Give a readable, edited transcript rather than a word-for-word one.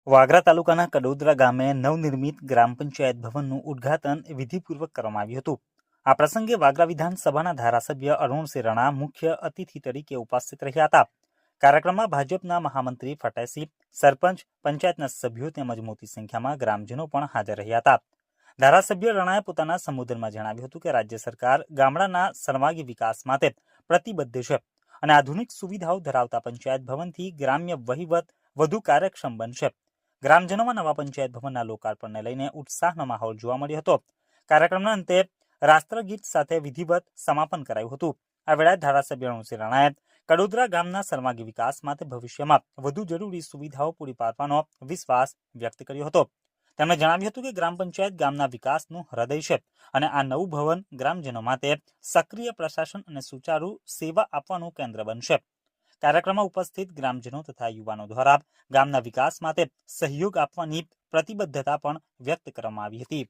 વાગરા તાલુકાના કડોદરા ગામે નવનિર્મિત ગ્રામ પંચાયત ભવનનું ઉદ્ઘાટન વિધિપૂર્વક કરવામાં આવ્યું હતું. આ પ્રસંગે વાગરા વિધાનસભાના ધારાસભ્ય અરુણસિંહ રાણા મુખ્ય અતિથિ તરીકે ઉપસ્થિત રહ્યા હતા. કાર્યક્રમમાં ભાજપના મહામંત્રી ફટેસિંહ, સરપંચ, પંચાયતના સભ્યો તેમજ મોટી સંખ્યામાં ગ્રામજનો પણ હાજર રહ્યા હતા. ધારાસભ્ય રાણાએ પોતાના સંબોધનમાં જણાવ્યું હતું કે રાજ્ય સરકાર ગામડાના સર્વાંગી વિકાસ માટે પ્રતિબદ્ધ છે અને આધુનિક સુવિધાઓ ધરાવતા પંચાયત ભવનથી ગ્રામ્ય વહીવટ વધુ કાર્યક્ષમ બનશે. ગ્રામજનોમાં નવા પંચાયત ભવનના લોકાર્પણને લઈને ઉત્સાહનો માહોલ જોવા મળ્યો હતો. કાર્યક્રમના અંતે રાષ્ટ્રગીત સાથે વિધિવત સમાપન કરાયું હતું. આ વેળાએ ધારાસભ્ય અરુણસિંહ રાણાએ કડોદરા ગામના સર્વાંગી વિકાસ માટે ભવિષ્યમાં વધુ જરૂરી સુવિધાઓ પૂરી પાડવાનો વિશ્વાસ વ્યક્ત કર્યો હતો. તેમણે જણાવ્યું હતું કે ગ્રામ પંચાયત ગામના વિકાસનું હૃદય છે અને આ નવું ભવન ગ્રામજનો માટે સક્રિય પ્રશાસન અને સુચારુ સેવા આપવાનું કેન્દ્ર બનશે. કાર્યક્રમમાં ઉપસ્થિત ગ્રામજનો તથા યુવાનો દ્વારા ગામના વિકાસ માટે સહયોગ આપવાની પ્રતિબદ્ધતા પણ વ્યક્ત કરવામાં આવી હતી.